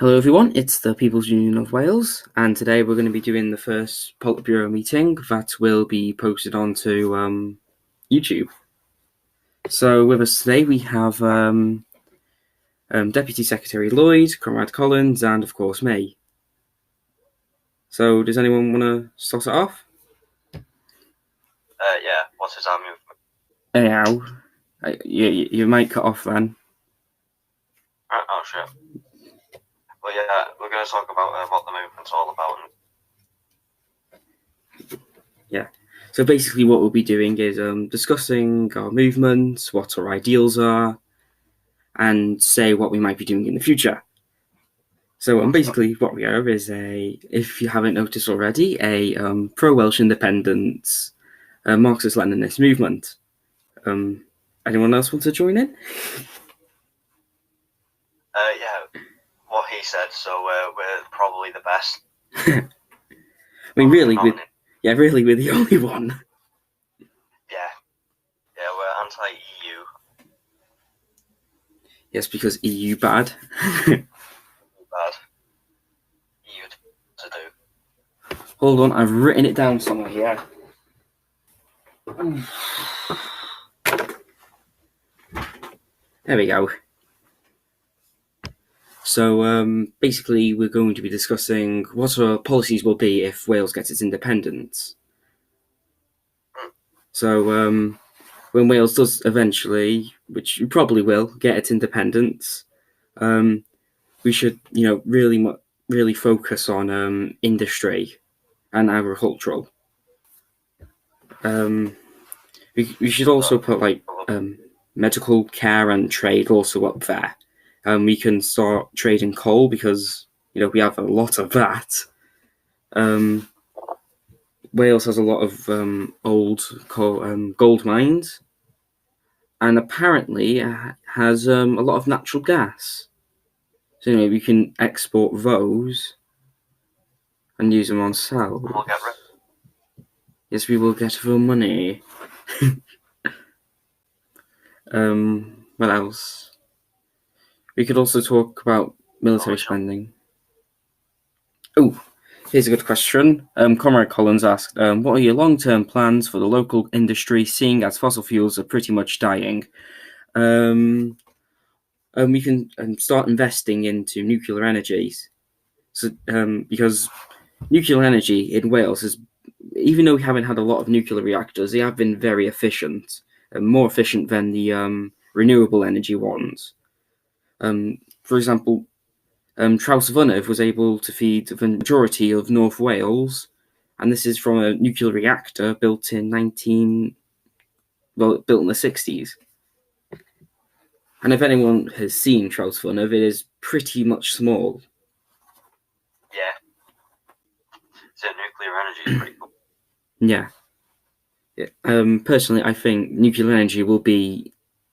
Hello everyone, it's the People's Union of Wales, and today we're going to be doing the first Politburo meeting that will be posted onto YouTube. So with us today we have Deputy Secretary Lloyd, Comrade Collins, and of course me. So does anyone want to start it off? Yeah, what is our movement? Anyhow, you might cut off then. Oh, shit. Well, yeah, we're going to talk about what the movement's all about. Yeah. So basically what we'll be doing is discussing our movement, what our ideals are, and say what we might be doing in the future. So basically what we are is if you haven't noticed already, a pro-Welsh independence Marxist-Leninist movement. Anyone else want to join in? Yeah, what he said, so we're probably the best. I mean, really, we're the only one. Yeah, we're anti-EU. Yes, because EU bad. Bad. EU to do. Hold on, I've written it down somewhere here. There we go. So basically we're going to be discussing what our policies will be if Wales gets its independence. So when Wales does eventually, which you probably will, get its independence, we should, really focus on industry and agricultural. We should also put medical care and trade also up there. We can start trading coal because we have a lot of that. Wales has a lot of old coal, gold mines, and apparently has a lot of natural gas. So we can export those and use them ourselves. We'll get rid. Yes, we will get the money. What else? We could also talk about military spending. Oh, here's a good question. Comrade Collins asked, what are your long-term plans for the local industry, seeing as fossil fuels are pretty much dying? We can start investing into nuclear energies. So, because nuclear energy in Wales is, even though we haven't had a lot of nuclear reactors, they have been very efficient, more efficient than the renewable energy ones. For example, Traws-Fynydd was able to feed the majority of North Wales, and this is from a nuclear reactor built in built in the 60s. And if anyone has seen Traws-Fynydd, it is pretty much small. Yeah. So nuclear energy is pretty cool. Yeah. Personally, I think nuclear energy will be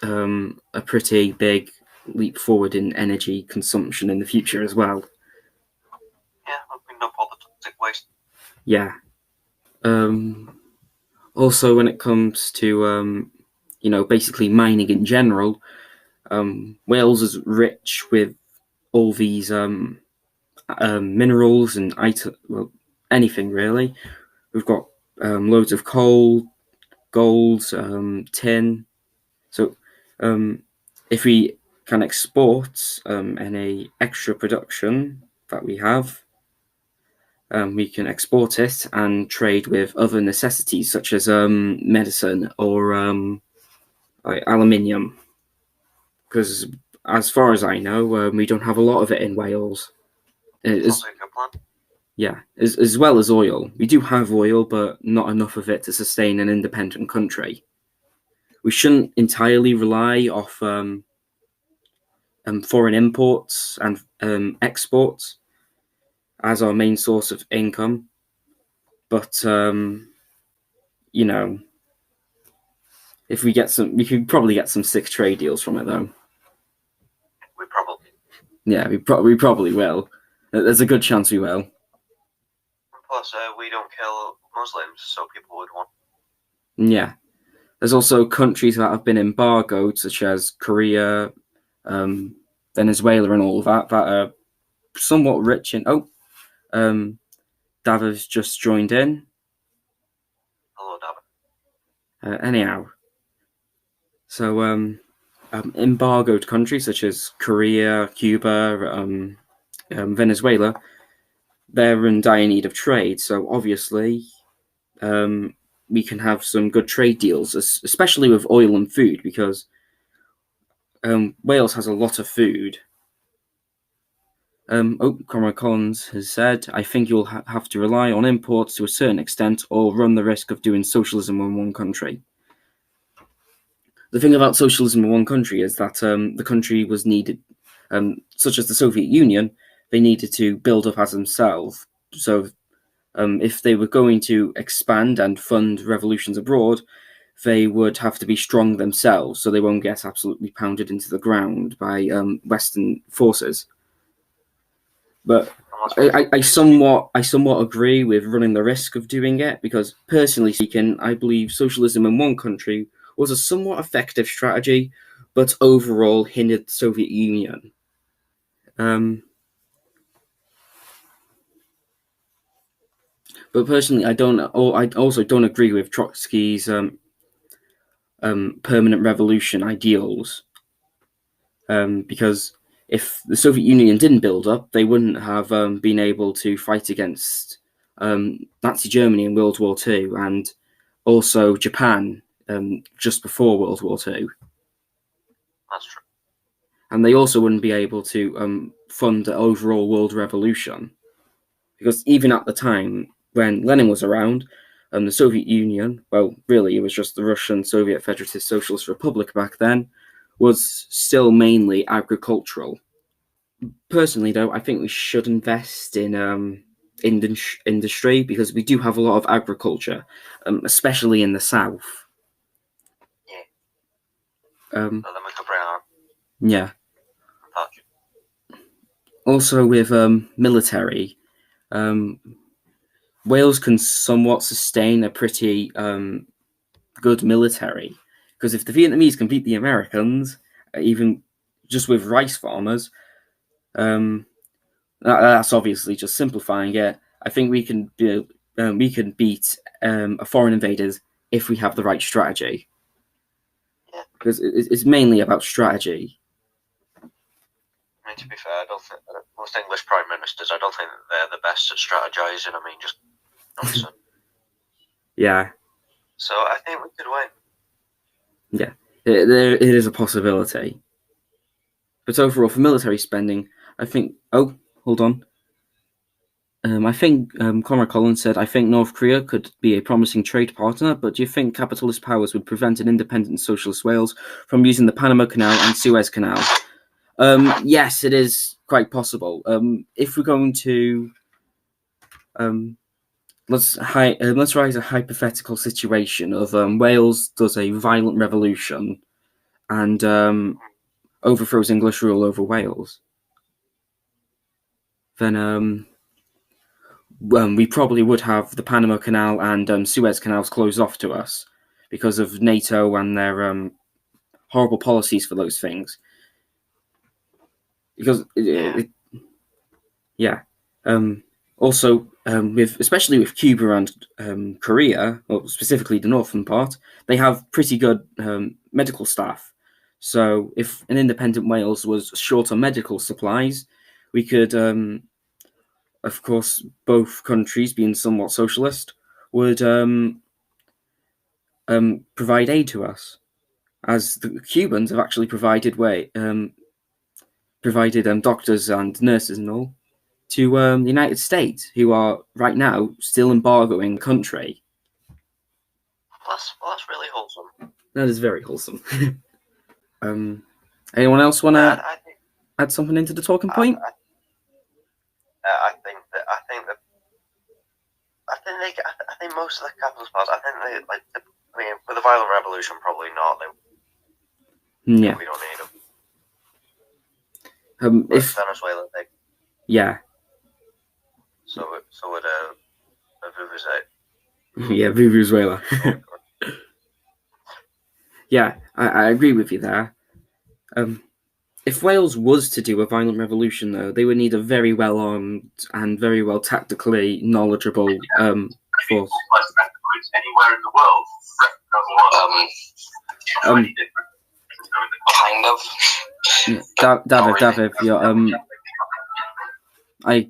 a pretty big leap forward in energy consumption in the future as well. Yeah, I think no all the toxic waste. Yeah. Also, when it comes to basically mining in general, Wales is rich with all these minerals and anything really. We've got loads of coal, gold, tin. So if we can export any extra production that we have, we can export it and trade with other necessities such as medicine or aluminium. Because as far as I know, we don't have a lot of it in Wales. Sounds like a good plan. Yeah, as well as oil. We do have oil, but not enough of it to sustain an independent country. We shouldn't entirely rely off foreign imports and exports as our main source of income. But if we could probably get some sick trade deals from it, though. We probably. Yeah, we probably will. There's a good chance we will. Plus, we don't kill Muslims, so people would want. Yeah. There's also countries that have been embargoed, such as Korea, Venezuela, and all of that are somewhat rich in. Dava's just joined in. Hello, David. Anyhow, so embargoed countries such as Korea, Cuba, Venezuela, they're in dire need of trade. So obviously, we can have some good trade deals, especially with oil and food, because Wales has a lot of food. Conrad Collins has said, I think you'll have to rely on imports to a certain extent or run the risk of doing socialism in one country. The thing about socialism in one country is that the country was needed, such as the Soviet Union, they needed to build up as themselves. So if they were going to expand and fund revolutions abroad, they would have to be strong themselves, so they won't get absolutely pounded into the ground by Western forces. But I somewhat agree with running the risk of doing it, because personally speaking, I believe socialism in one country was a somewhat effective strategy, but overall hindered the Soviet Union. But personally, I also don't agree with Trotsky's permanent revolution ideals, because if the Soviet Union didn't build up, they wouldn't have been able to fight against Nazi Germany in World War II, and also Japan just before World War II. That's true. And they also wouldn't be able to fund the overall world revolution, because even at the time when Lenin was around, the Soviet Union, well, really, it was just the Russian Soviet Federative Socialist Republic back then, was still mainly agricultural. Personally, though, I think we should invest in industry, because we do have a lot of agriculture, especially in the south. Yeah. So then we could bring our yeah. Also, with military, Wales can somewhat sustain a pretty good military, because if the Vietnamese can beat the Americans, even just with rice farmers, that's obviously just simplifying it. I think we can beat foreign invaders if we have the right strategy. Yeah. Because it's mainly about strategy. I mean, to be fair, I don't think most English prime ministers, I don't think they're the best at strategizing. I mean, just nonsense. Yeah. So I think we could win. Yeah, it is a possibility. But overall, for military spending, I think. Oh, hold on. I think Conrad Collins said, I think North Korea could be a promising trade partner, but do you think capitalist powers would prevent an independent socialist Wales from using the Panama Canal and Suez Canal? Yes, it is quite possible. If we're going to let's raise a hypothetical situation of Wales does a violent revolution and overthrows English rule over Wales, then we probably would have the Panama Canal and Suez Canals closed off to us because of NATO and their horrible policies for those things. Because also, especially with Cuba and Korea, or specifically the northern part, they have pretty good medical staff. So if an independent Wales was short on medical supplies, we could, of course, both countries being somewhat socialist, would provide aid to us, as the Cubans have actually provided doctors and nurses and all to the United States, who are right now still embargoing the country. That's really wholesome. That is very wholesome. Anyone else want to add something into the talking point? I think most of the capitalist powers, I think they I mean, with the violent revolution, probably not. Yeah. We don't need them. If Venezuela, yeah. So would Vuvuzela. Yeah, Venezuela. Yeah, I agree with you there. if Wales was to do a violent revolution, though, they would need a very well armed and very well tactically knowledgeable force. Anywhere in the world. Kind of. David, you're, I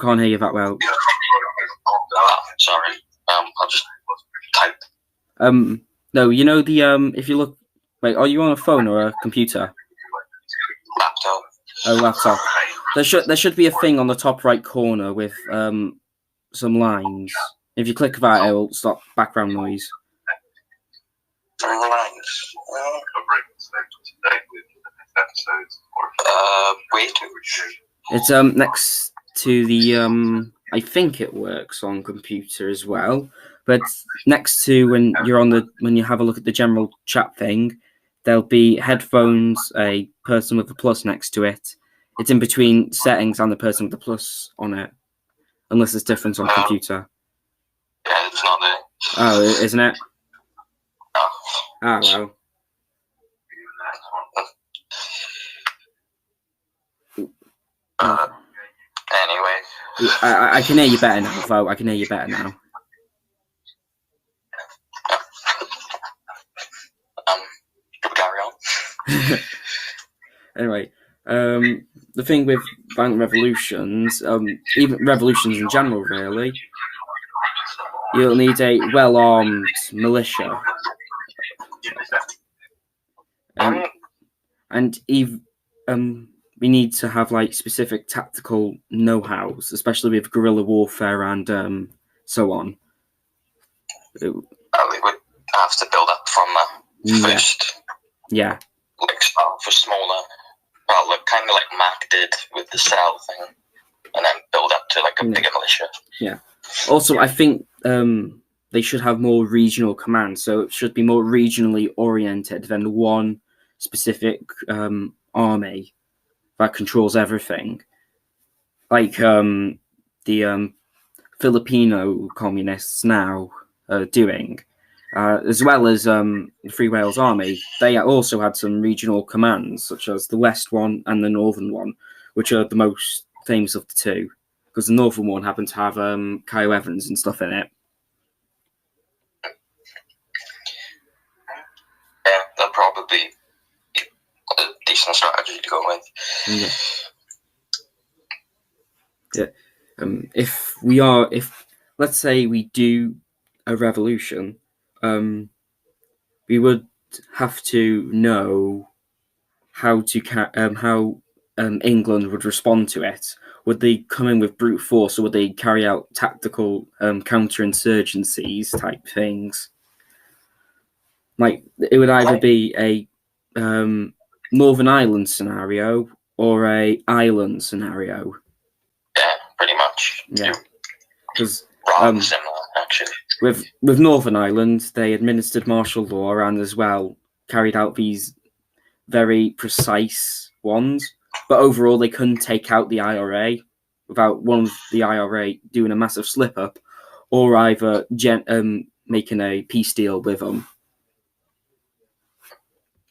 can't hear you that well. Sorry. I'll just type. No, you know the if you look, wait, are you on a phone or a computer? Laptop. Oh, laptop. There should be a thing on the top right corner with some lines. If you click that, it will stop background noise. Lines. Wait. It's next to the I think it works on computer as well, but next to when you have a look at the general chat thing, there'll be headphones, a person with a plus next to it. It's in between settings and the person with the plus on it, unless it's different on computer. Yeah, it's not there. Oh, isn't it? No. Ah, well. Anyway. I can hear you better now, though. I can hear you better now. Carry on. Anyway, the thing with violent revolutions, even revolutions in general, really, you'll need a well-armed militia. And we need to have like specific tactical know-hows, especially with guerrilla warfare and so on. We would have to build up from that first. Yeah. Like start for smaller, well, like, kind of like Mac did with the cell thing, and then build up to like a bigger militia. Yeah. Also, I think they should have more regional commands, so it should be more regionally oriented than one specific army that controls everything, like the Filipino communists now are doing, as well as the Free Wales Army. They also had some regional commands, such as the West one and the Northern one, which are the most famous of the two, because the Northern one happened to have Kyle Evans and stuff in it. Yeah, that'd probably be a decent strategy to go with. Yeah. If let's say we do a revolution, we would have to know how England would respond to it. Would they come in with brute force, or would they carry out tactical counterinsurgencies type things? Like, it would either be a Northern Ireland scenario or a island scenario. Yeah, pretty much. Yeah, because rather similar, actually. With Northern Ireland, they administered martial law and as well carried out these very precise ones. But overall, they couldn't take out the IRA without one of the IRA doing a massive slip up, or either making a peace deal with them.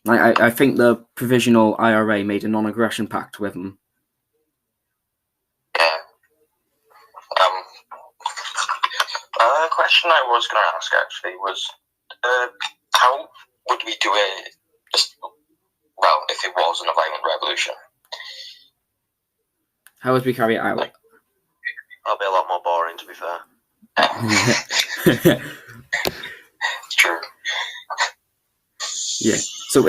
I think the provisional IRA made a non-aggression pact with them. Yeah. A question I was going to ask actually was, how would we do it? Well, if it wasn't a violent revolution, how would we carry it out? That'll be a lot more boring, to be fair. It's true. Yeah. So